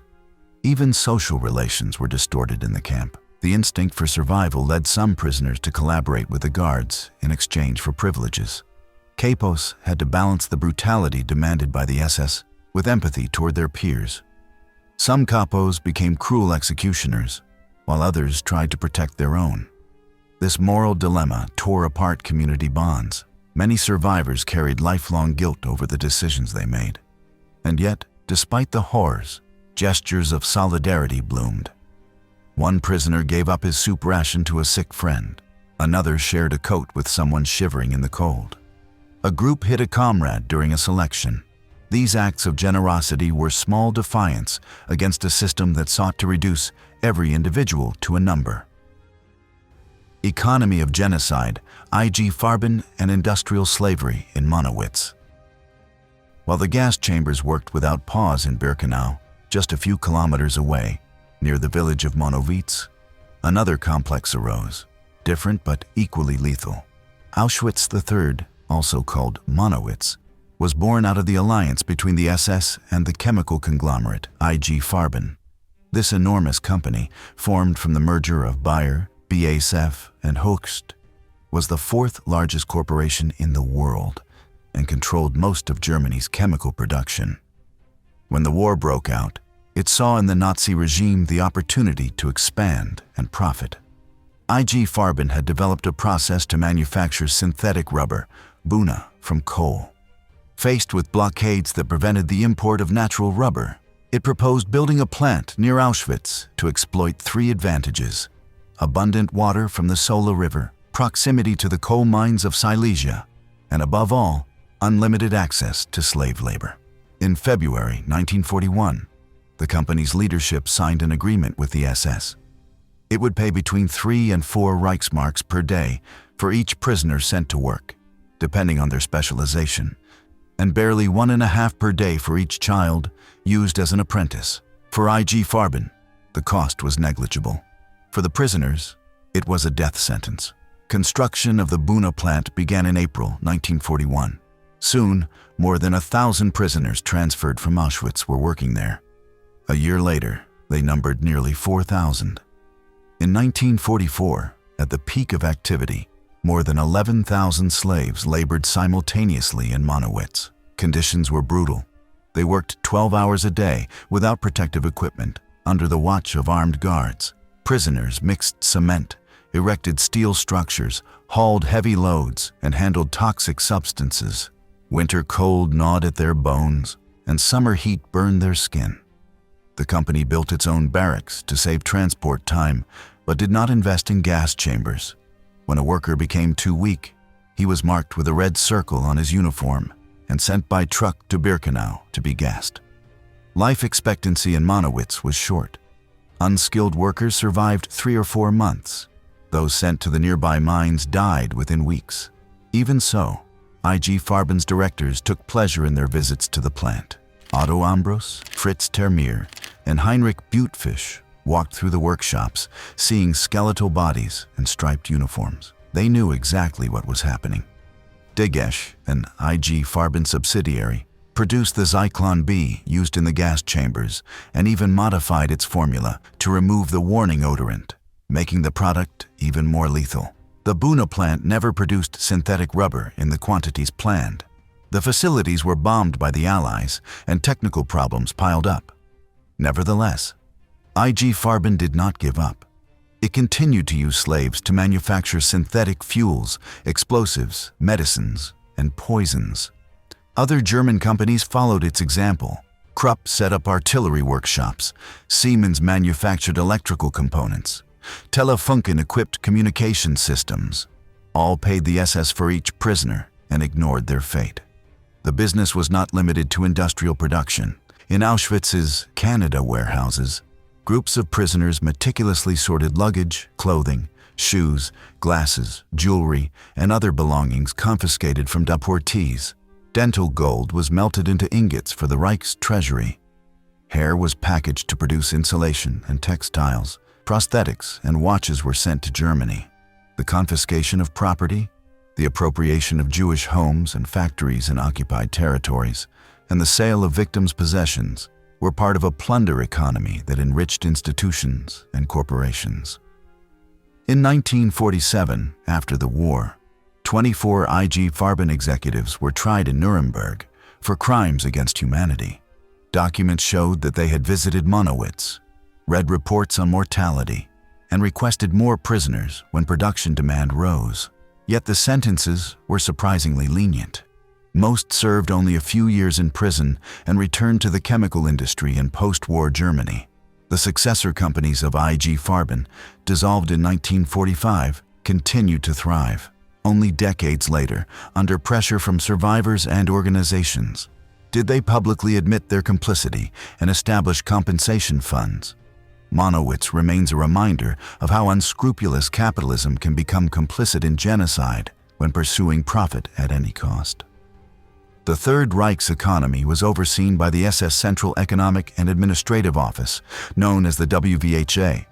Even social relations were distorted in the camp. The instinct for survival led some prisoners to collaborate with the guards in exchange for privileges. Capos had to balance the brutality demanded by the SS with empathy toward their peers. Some capos became cruel executioners, while others tried to protect their own. This moral dilemma tore apart community bonds. Many survivors carried lifelong guilt over the decisions they made. And yet, despite the horrors, gestures of solidarity bloomed. One prisoner gave up his soup ration to a sick friend. Another shared a coat with someone shivering in the cold. A group hid a comrade during a selection. These acts of generosity were small defiance against a system that sought to reduce every individual to a number. Economy of genocide, IG Farben and industrial slavery in Monowitz. While the gas chambers worked without pause in Birkenau, just a few kilometers away, near the village of Monowitz, another complex arose, different but equally lethal. Auschwitz III, also called Monowitz, was born out of the alliance between the SS and the chemical conglomerate IG Farben. This enormous company, formed from the merger of Bayer, BASF, and Hoechst, was the fourth largest corporation in the world and controlled most of Germany's chemical production. When the war broke out, it saw in the Nazi regime the opportunity to expand and profit. IG Farben had developed a process to manufacture synthetic rubber, Buna, from coal. Faced with blockades that prevented the import of natural rubber, it proposed building a plant near Auschwitz to exploit three advantages: abundant water from the Sola River, proximity to the coal mines of Silesia, and above all, unlimited access to slave labor. In February 1941, the company's leadership signed an agreement with the SS. It would pay between 3 and 4 Reichsmarks per day for each prisoner sent to work, depending on their specialization, and barely 1.5 per day for each child used as an apprentice. For IG Farben, the cost was negligible. For the prisoners, it was a death sentence. Construction of the Buna plant began in April 1941. Soon, more than 1,000 prisoners transferred from Auschwitz were working there. A year later, they numbered nearly 4,000. In 1944, at the peak of activity, more than 11,000 slaves labored simultaneously in Monowitz. Conditions were brutal. They worked 12 hours a day without protective equipment, under the watch of armed guards. Prisoners mixed cement, erected steel structures, hauled heavy loads, and handled toxic substances. Winter cold gnawed at their bones, and summer heat burned their skin. The company built its own barracks to save transport time, but did not invest in gas chambers. When a worker became too weak, he was marked with a red circle on his uniform and sent by truck to Birkenau to be gassed. Life expectancy in Monowitz was short. Unskilled workers survived 3 or 4 months. Those sent to the nearby mines died within weeks. Even so, IG Farben's directors took pleasure in their visits to the plant. Otto Ambros, Fritz Termeer, and Heinrich Butefisch walked through the workshops, seeing skeletal bodies and striped uniforms. They knew exactly what was happening. Degesch, an IG Farben subsidiary, produced the Zyklon B used in the gas chambers and even modified its formula to remove the warning odorant, making the product even more lethal. The Buna plant never produced synthetic rubber in the quantities planned. The facilities were bombed by the Allies and technical problems piled up. Nevertheless, IG Farben did not give up. It continued to use slaves to manufacture synthetic fuels, explosives, medicines, and poisons. Other German companies followed its example. Krupp set up artillery workshops. Siemens manufactured electrical components. Telefunken equipped communication systems. All paid the SS for each prisoner and ignored their fate. The business was not limited to industrial production. In Auschwitz's Canada warehouses, groups of prisoners meticulously sorted luggage, clothing, shoes, glasses, jewelry, and other belongings confiscated from deportees. Dental gold was melted into ingots for the Reich's treasury. Hair was packaged to produce insulation and textiles. Prosthetics and watches were sent to Germany. The confiscation of property, the appropriation of Jewish homes and factories in occupied territories, and the sale of victims' possessions were part of a plunder economy that enriched institutions and corporations. In 1947, after the war, 24 IG Farben executives were tried in Nuremberg for crimes against humanity. Documents showed that they had visited Monowitz, read reports on mortality, and requested more prisoners when production demand rose. Yet the sentences were surprisingly lenient. Most served only a few years in prison and returned to the chemical industry in post-war Germany. The successor companies of IG Farben, dissolved in 1945, continued to thrive. Only decades later, under pressure from survivors and organizations, did they publicly admit their complicity and establish compensation funds. Monowitz remains a reminder of how unscrupulous capitalism can become complicit in genocide when pursuing profit at any cost. The Third Reich's economy was overseen by the SS Central Economic and Administrative Office, known as the WVHA.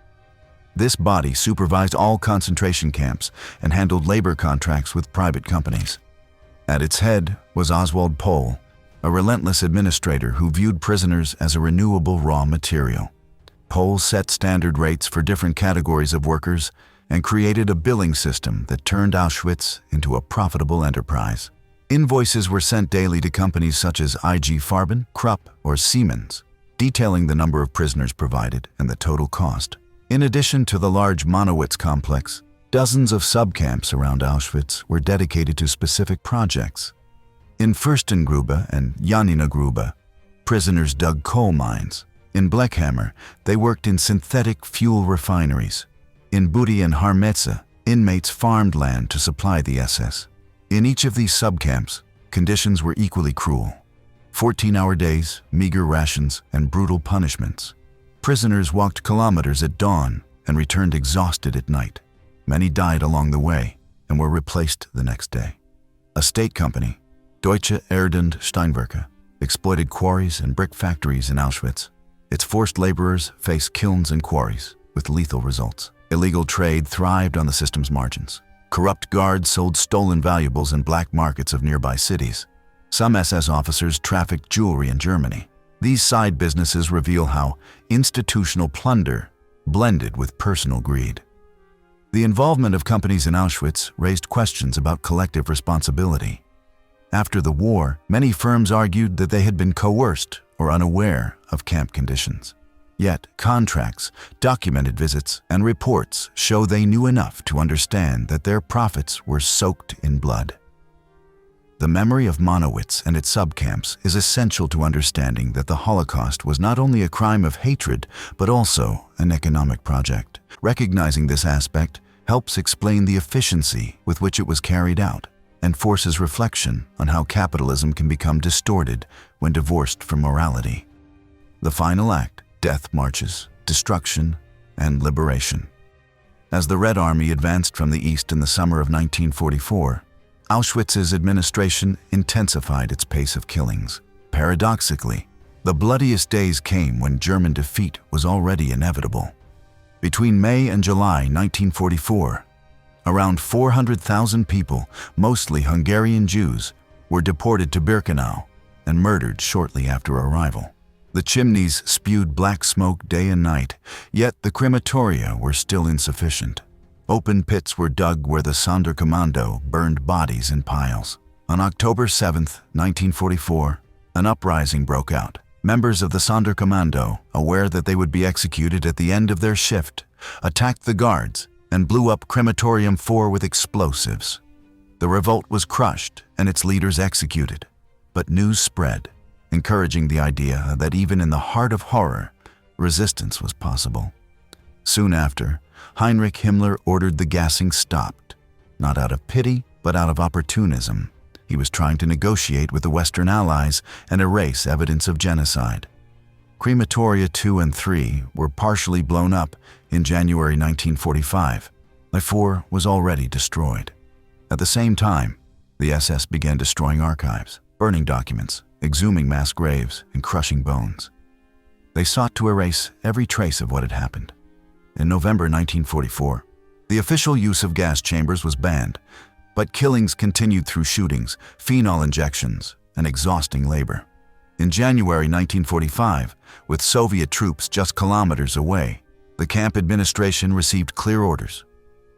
This body supervised all concentration camps and handled labor contracts with private companies. At its head was Oswald Pohl, a relentless administrator who viewed prisoners as a renewable raw material. Pohl set standard rates for different categories of workers and created a billing system that turned Auschwitz into a profitable enterprise. Invoices were sent daily to companies such as IG Farben, Krupp, or Siemens, detailing the number of prisoners provided and the total cost. In addition to the large Monowitz complex, dozens of subcamps around Auschwitz were dedicated to specific projects. In Fürstengrube and Janinagrube, prisoners dug coal mines. In Bleckhammer, they worked in synthetic fuel refineries. In Budi and Harmetze, inmates farmed land to supply the SS. In each of these subcamps, conditions were equally cruel. 14-hour days, meager rations, and brutal punishments. Prisoners walked kilometers at dawn and returned exhausted at night. Many died along the way and were replaced the next day. A state company, Deutsche Erd- und Steinwerke, exploited quarries and brick factories in Auschwitz. Its forced laborers faced kilns and quarries, with lethal results. Illegal trade thrived on the system's margins. Corrupt guards sold stolen valuables in black markets of nearby cities. Some SS officers trafficked jewelry in Germany. These side businesses reveal how institutional plunder blended with personal greed. The involvement of companies in Auschwitz raised questions about collective responsibility. After the war, many firms argued that they had been coerced or unaware of camp conditions. Yet, contracts, documented visits, and reports show they knew enough to understand that their profits were soaked in blood. The memory of Monowitz and its subcamps is essential to understanding that the Holocaust was not only a crime of hatred, but also an economic project. Recognizing this aspect helps explain the efficiency with which it was carried out and forces reflection on how capitalism can become distorted when divorced from morality. The final act: death marches, destruction, and liberation. As the Red Army advanced from the east in the summer of 1944, Auschwitz's administration intensified its pace of killings. Paradoxically, the bloodiest days came when German defeat was already inevitable. Between May and July 1944, Around 400,000 people, mostly Hungarian Jews, were deported to Birkenau and murdered shortly after arrival. The chimneys spewed black smoke day and night, yet the crematoria were still insufficient. Open pits were dug where the Sonderkommando burned bodies in piles. On October 7, 1944, an uprising broke out. Members of the Sonderkommando, aware that they would be executed at the end of their shift, attacked the guards and blew up Crematorium 4 with explosives. The revolt was crushed and its leaders executed, but news spread, encouraging the idea that even in the heart of horror, resistance was possible. Soon after, Heinrich Himmler ordered the gassing stopped, not out of pity, but out of opportunism. He was trying to negotiate with the Western Allies and erase evidence of genocide. Crematoria 2 and 3 were partially blown up in January 1945. 4 was already destroyed. At the same time, the SS began destroying archives, burning documents, exhuming mass graves, and crushing bones. They sought to erase every trace of what had happened. In November 1944, the official use of gas chambers was banned, but killings continued through shootings, phenol injections, and exhausting labor. In January 1945, with Soviet troops just kilometers away, the camp administration received clear orders.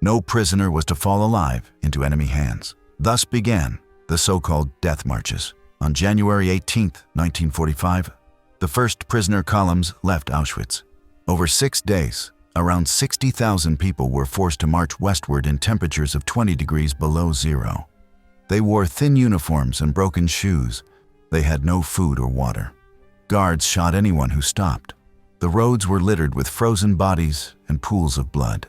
No prisoner was to fall alive into enemy hands. Thus began the so-called death marches. On January 18, 1945, the first prisoner columns left Auschwitz. Over 6 days, around 60,000 people were forced to march westward in temperatures of 20 degrees below zero. They wore thin uniforms and broken shoes. They had no food or water. Guards shot anyone who stopped. The roads were littered with frozen bodies and pools of blood.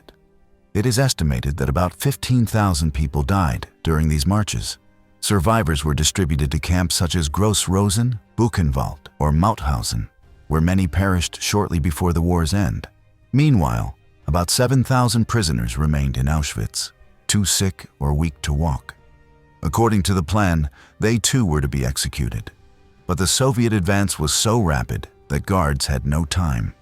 It is estimated that about 15,000 people died during these marches. Survivors were distributed to camps such as Gross Rosen, Buchenwald, or Mauthausen, where many perished shortly before the war's end. Meanwhile, about 7,000 prisoners remained in Auschwitz, too sick or weak to walk. According to the plan, they too were to be executed. But the Soviet advance was so rapid that guards had no time.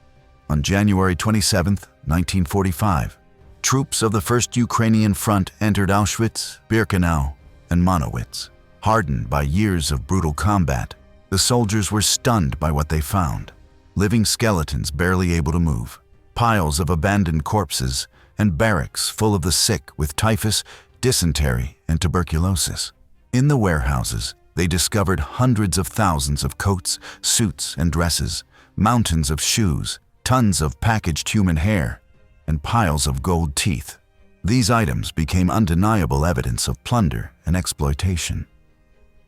On January 27, 1945, troops of the First Ukrainian Front entered Auschwitz, Birkenau, and Monowitz. Hardened by years of brutal combat, the soldiers were stunned by what they found. Living skeletons barely able to move, piles of abandoned corpses, and barracks full of the sick with typhus, dysentery, and tuberculosis. In the warehouses, they discovered hundreds of thousands of coats, suits, and dresses, mountains of shoes, tons of packaged human hair, and piles of gold teeth. These items became undeniable evidence of plunder and exploitation.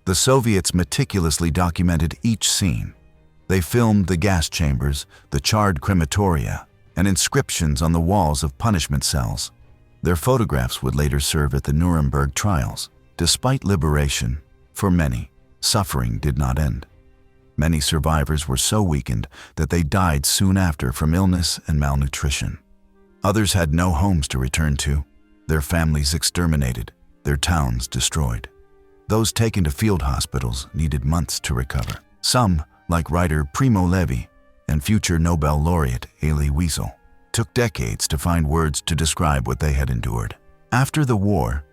The Soviets meticulously documented each scene. They filmed the gas chambers, the charred crematoria, and inscriptions on the walls of punishment cells. Their photographs would later serve at the Nuremberg trials. Despite liberation, for many, suffering did not end. Many survivors were so weakened that they died soon after from illness and malnutrition. Others had no homes to return to, their families exterminated, their towns destroyed. Those taken to field hospitals needed months to recover. Some, like writer Primo Levi and future Nobel laureate Elie Wiesel, took decades to find words to describe what they had endured. After the war,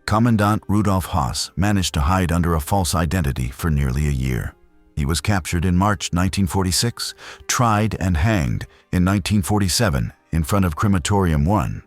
Commandant Rudolf Haas managed to hide under a false identity for nearly a year. He was captured in March 1946, tried and hanged in 1947 in front of Crematorium 1,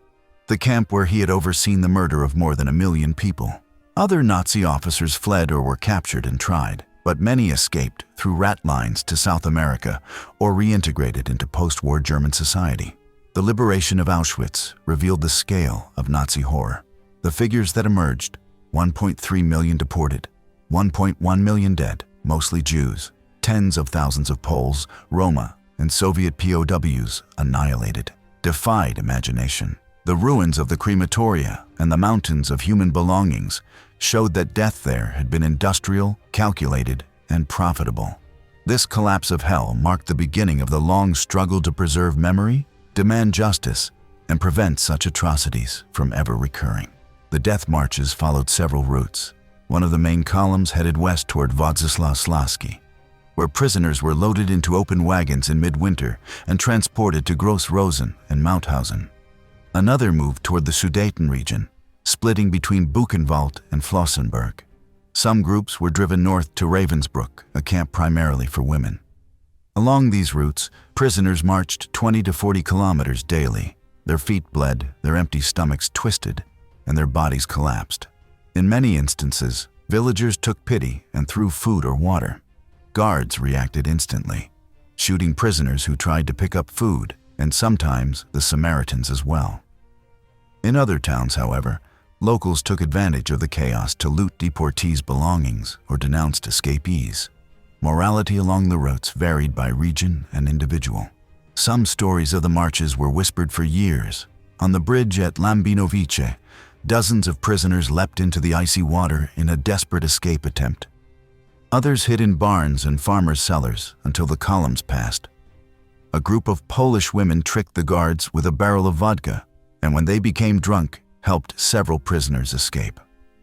the camp where he had overseen the murder of more than 1 million people. Other Nazi officers fled or were captured and tried, but many escaped through rat lines to South America or reintegrated into post-war German society. The liberation of Auschwitz revealed the scale of Nazi horror. The figures that emerged: 1.3 million deported, 1.1 million dead, mostly Jews, tens of thousands of Poles, Roma, and Soviet POWs annihilated, defied imagination. The ruins of the crematoria and the mountains of human belongings showed that death there had been industrial, calculated, and profitable. This collapse of hell marked the beginning of the long struggle to preserve memory, demand justice, and prevent such atrocities from ever recurring. The death marches followed several routes. One of the main columns headed west toward Wodzisławski, where prisoners were loaded into open wagons in midwinter and transported to Gross Rosen and Mauthausen. Another moved toward the Sudeten region, splitting between Buchenwald and Flossenburg. Some groups were driven north to Ravensbrück, a camp primarily for women. Along these routes, prisoners marched 20 to 40 kilometers daily. Their feet bled, their empty stomachs twisted, and their bodies collapsed. In many instances, villagers took pity and threw food or water. Guards reacted instantly, shooting prisoners who tried to pick up food, and sometimes the Samaritans as well. In other towns, however, locals took advantage of the chaos to loot deportees' belongings or denounced escapees. Morality along the routes varied by region and individual. Some stories of the marches were whispered for years. On the bridge at Lambinovice, dozens of prisoners leapt into the icy water in a desperate escape attempt. Others hid in barns and farmers' cellars until the columns passed. A group of Polish women tricked the guards with a barrel of vodka, and when they became drunk, helped several prisoners escape.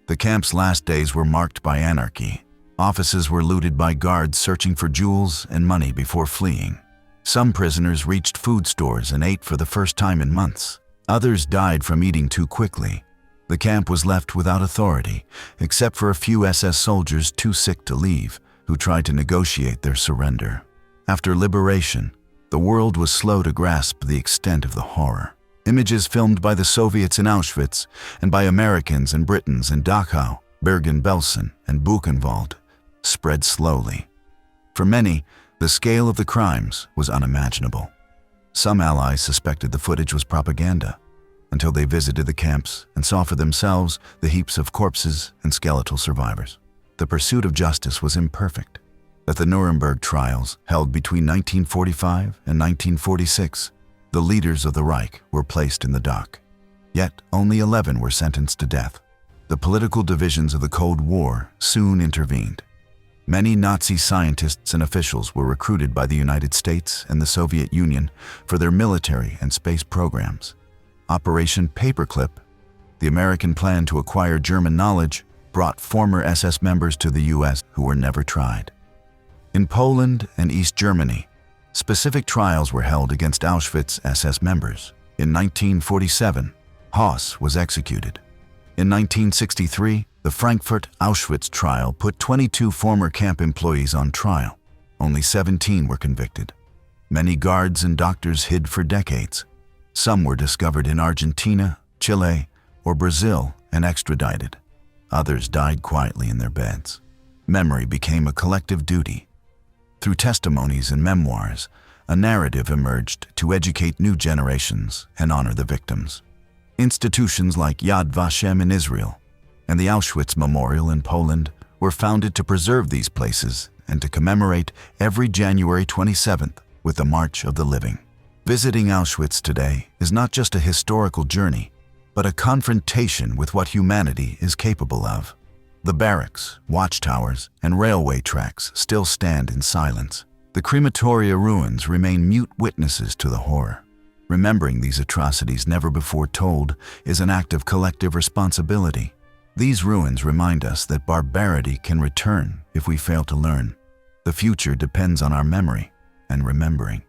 The camp's last days were marked by anarchy. Offices were looted by guards searching for jewels and money before fleeing. Some prisoners reached food stores and ate for the first time in months. Others died from eating too quickly. The camp was left without authority, except for a few SS soldiers too sick to leave, who tried to negotiate their surrender. After liberation, the world was slow to grasp the extent of the horror. Images filmed by the Soviets in Auschwitz and by Americans and Britons in Dachau, Bergen-Belsen, and Buchenwald spread slowly. For many, the scale of the crimes was unimaginable. Some allies suspected the footage was propaganda, until they visited the camps and saw for themselves the heaps of corpses and skeletal survivors. The pursuit of justice was imperfect. At the Nuremberg trials, held between 1945 and 1946, the leaders of the Reich were placed in the dock. Yet only 11 were sentenced to death. The political divisions of the Cold War soon intervened. Many Nazi scientists and officials were recruited by the United States and the Soviet Union for their military and space programs. Operation Paperclip, the American plan to acquire German knowledge, brought former SS members to the US who were never tried. In Poland and East Germany, specific trials were held against Auschwitz SS members. In 1947, Höss was executed. In 1963, the Frankfurt Auschwitz trial put 22 former camp employees on trial. Only 17 were convicted. Many guards and doctors hid for decades. Some were discovered in Argentina, Chile, or Brazil and extradited. Others died quietly in their beds. Memory became a collective duty. Through testimonies and memoirs, a narrative emerged to educate new generations and honor the victims. Institutions like Yad Vashem in Israel and the Auschwitz Memorial in Poland were founded to preserve these places and to commemorate every January 27th with the March of the Living. Visiting Auschwitz today is not just a historical journey, but a confrontation with what humanity is capable of. The barracks, watchtowers, and railway tracks still stand in silence. The crematoria ruins remain mute witnesses to the horror. Remembering these atrocities never before told is an act of collective responsibility. These ruins remind us that barbarity can return if we fail to learn. The future depends on our memory and remembering.